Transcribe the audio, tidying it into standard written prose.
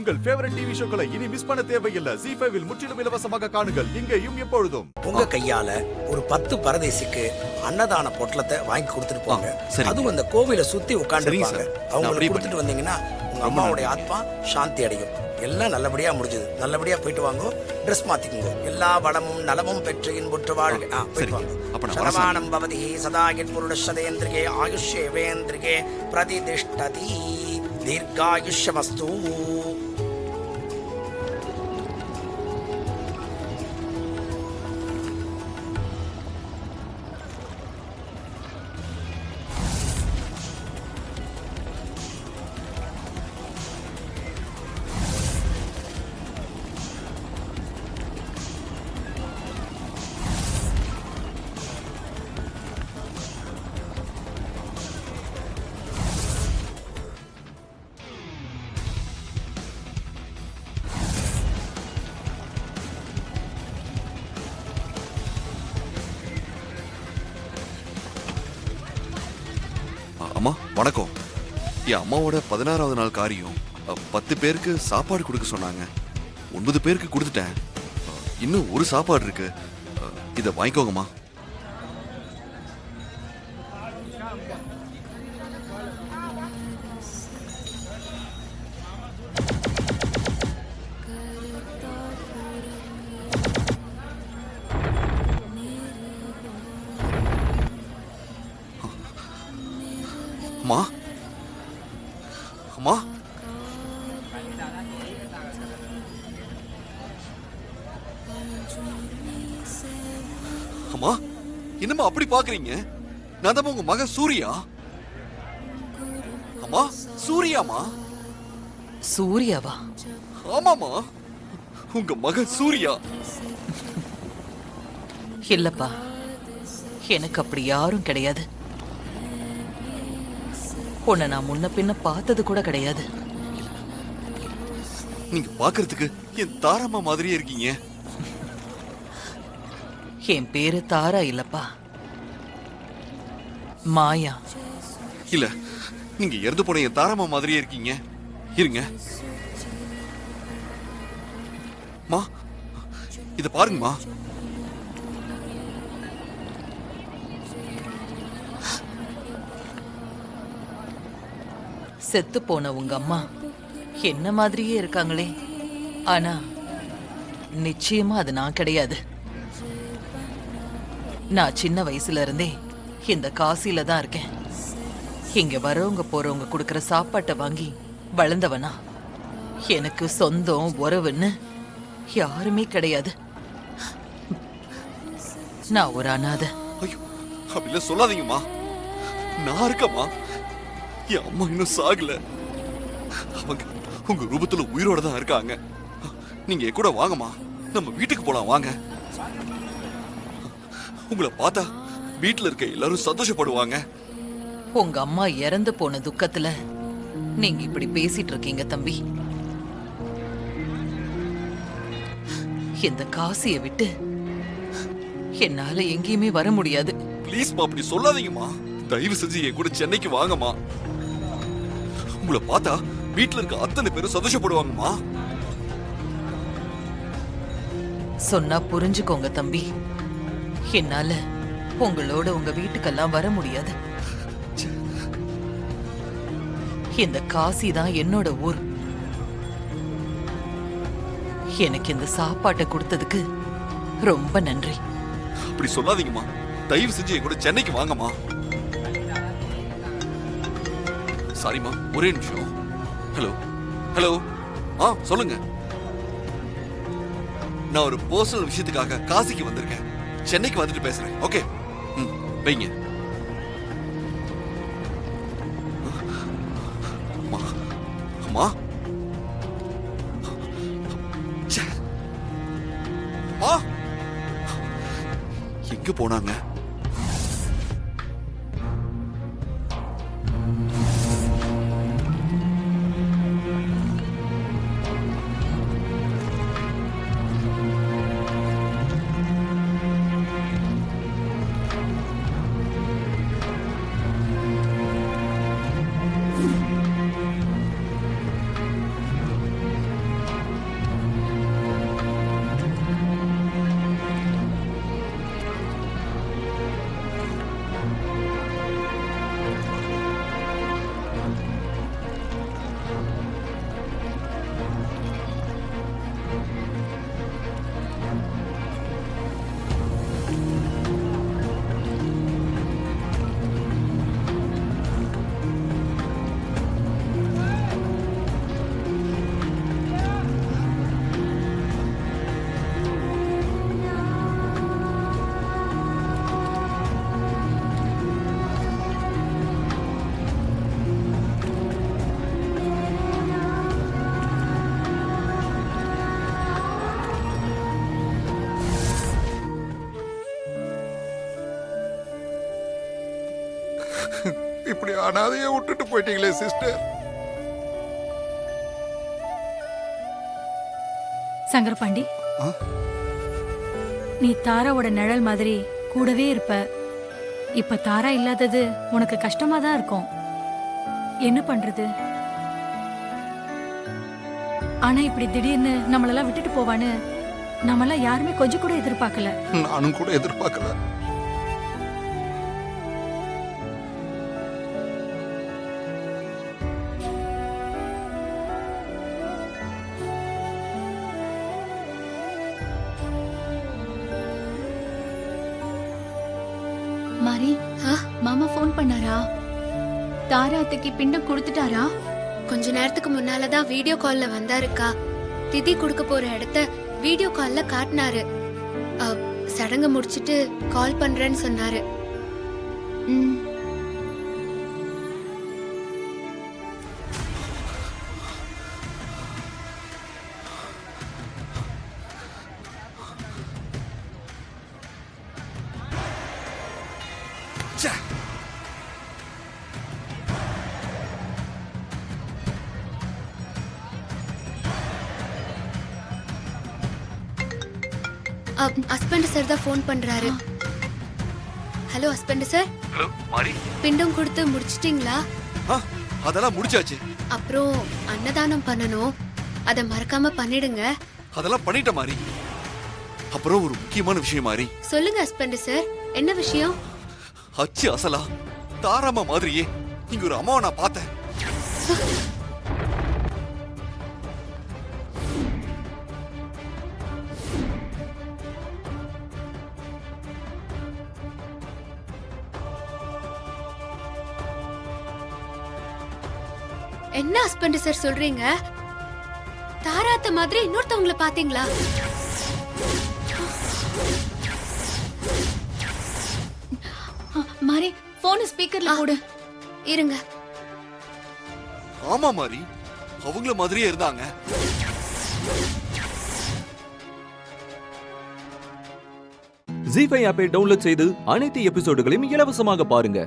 உங்கள் favourite TV ஷோக்களை இனி miss பண்ண தேவையில்லை. ZEE5 இல் முற்றிலும் இலவசமாக காணுங்கள். இங்கேயும் எப்பொழுதும். உங்க கையால ஒரு 10 பரதேசிக்கு அன்னதான பொட்டலத்தை வாங்கி கொடுத்துட்டு போங்க. அதுவும் அந்த கோவிலை சுத்தி உட்கார்ந்துருப்பாங்க. அவங்களுக்கு கொடுத்துட்டு வந்தீங்கன்னா உங்க அம்மாவுடைய ஆத்மா சாந்தி அடையும். எல்லாம் நல்லபடியா முடிஞ்சது. நல்லபடியா போயிட்டு வாங்க. ட்ரெஸ் மாத்திக்குங்க. எல்லா வளமும் நலமும் பெற்று இன்புற்று வாழ்க. போயிட்டு வாங்க. சரவாணம் பவதி சதா யத்புருஷதேந்திரிகே ஆயுஷ்யேவேந்திரிகே பிரதிதிஷ்டதி தீர்காயுஷ்யமஸ்து. அம்மா வணக்கம். என் அம்மாவோட 16வது நாள் காரியம். 10 பேருக்கு சாப்பாடு கொடுக்க சொன்னாங்க. 9 பேருக்கு கொடுத்துட்டேன். இன்னும் ஒரு சாப்பாடு இருக்கு. இதை வாங்கிக்கோங்கம்மா. அம்மா அம்மா அம்மா என்னம்மா அப்படி பாக்குறீங்க? நான் தான் உங்க மகன் சூர்யா. அம்மா சூர்யாமா? சூர்யாவா? ஆமாமா, உங்க மகன் சூர்யா. இல்லப்பா, எனக்கு அப்படி யாரும் கிடையாது. உன்னை நான் முன்ன பின்ன பார்த்தது கூட கிடையாது. நீங்க பாக்குறதுக்கு என் தாராமா மாதிரியே இருக்கீங்க. என் பேரு தாரா இல்லப்பா, மாயா. இல்ல, நீங்க இறந்து போன என் தாராமா மாதிரியே இருக்கீங்க. இருங்க மா, இத பாருங்கம்மா. செத்து போன உங்க அம்மா என்ன மாதிரியே இருக்காங்களே, ஆனா நிச்சயமா அது நான் கிடையாது. நான் சின்ன வயசுல இருந்தே இந்த காசில தான் இருக்கேன். இங்க வரவங்க போறவங்க கொடுக்கற சாப்பாட்டை வாங்கி வளர்ந்தவனா. எனக்கு சொந்தம் உறவுன்னு யாருமே கிடையாது. நான் ஒரு அனாதை. ஐயோ, அப்படிலாம் சொல்லாதீங்கம்மா. நான் இருக்கம்மா. என் அம்மா இன்னும் சாகல. அவங்க உங்க ரூபத்துல உயிரோட தான் இருக்காங்க. நீங்க கூட வாங்கம்மா, நம்ம வீட்டுக்கு போலாம். வாங்க. உங்களை பார்த்தா வீட்டுல இருக்க எல்லாரும் சந்தோஷப்படுவாங்க. உங்க அம்மா இறந்து போன துக்கத்துல நீங்க இப்படி பேசிட்டு இருக்கீங்க தம்பி. இந்த காசியை விட்டு என்னால எங்கேயுமே வர முடியாது. ப்ளீஸ்மா, அப்படி சொல்லாதீங்கம்மா. தயவு செஞ்சு என் கூட சென்னைக்கு வாங்கம்மா. உங்களை பார்த்தா வீட்டுல இருக்க அத்தனை பேரும் சந்தோஷப்படுவாங்கம்மா. சொன்னா புரிஞ்சுக்கோங்க தம்பி. என்னால உங்களோட உங்க வீட்டுக்கெல்லாம் வர முடியாது. இந்த காசி தான் என்னோட ஊர். எனக்கு இந்த சாப்பாட்டை கொடுத்ததுக்கு ரொம்ப நன்றி. அப்படி சொல்லாதீங்கம்மா. தயவு செஞ்சு என் கூட சென்னைக்கு வாங்கம்மா. சாரிம்மா, ஒரே நிமிஷம். Hello hello. சொல்லுங்க. நான் ஒரு பர்சனல் விஷயத்துக்காக காசிக்கு வந்திருக்கேன். சென்னைக்கு வந்துட்டு பேசுறேன். ஓகே, வைங்க. அம்மா அம்மா எங்க போனாங்க? இப்படி அனாதையா விட்டுட்டு போயிட்டீங்களே சிஸ்டர். சங்கரபாண்டி, நீ தாராவோட நிழல் மாதிரி கூடவே இருப்ப. இப்ப தாரா இல்லாதது உனக்கு கஷ்டமா தான் இருக்கும். என்ன பண்றது? ஆனா இப்படி திடீர்னு நம்மளெல்லாம் விட்டுட்டு போவான்னு நம்மளாம் யாருமே கொஞ்சம் கூட எதிர்பார்க்கல. நானும் கூட எதிர்பார்க்கல. மாரி, மாமா ஃபோன் பண்ணாரா? தாரா அத்தைக்கு பிண்டம் கொடுத்துட்டாரா? கொஞ்ச நேரத்துக்கு முன்னாலதான் வீடியோ கால்ல வந்தாருக்கா. திதி கொடுக்க போற இடத்த வீடியோ கால்ல காட்டினாரு. சடங்கு முடிச்சிட்டு கால் பண்றேன்னு சொன்னாரு. ம். ஹஸ்பண்ட் சார் தான் ஃபோன் பண்றாரு. Hello husband sir. ஹலோ மாரி. பிண்டம் கொடுத்து முடிச்சிட்டீங்களா? அதெல்லாம் முடிச்சாச்சு. அப்புறம் அன்னதானம் பண்ணணும், அத மறக்காம பண்ணிடுங்க. அதெல்லாம் பண்ணிட்ட மாரி. அப்புறம் ஒரு முக்கியமான விஷயம் மாரி. சொல்லுங்க ஹஸ்பண்ட் சார், என்ன விஷயம்? அச்சு அசலா தாராமா மாதிரியே இங்க ஒரு அம்மாவை நான் பார்த்தேன். என்ன ஹஸ்பண்ட் சார் சொல்றீங்க? தாராத்த மாதிரி இன்னொருத்தவங்கள பாத்தீங்களா? மாரி, போன் ஸ்பீக்கர்ல போடு. இருங்க. ஆமா மாரி, அவங்கள மாதிரியே இருந்தாங்க. ஜீ5 ஆப்பை டவுன்லோட் செய்து அனைத்து எபிசோடுகளையும் இலவசமாக பாருங்க.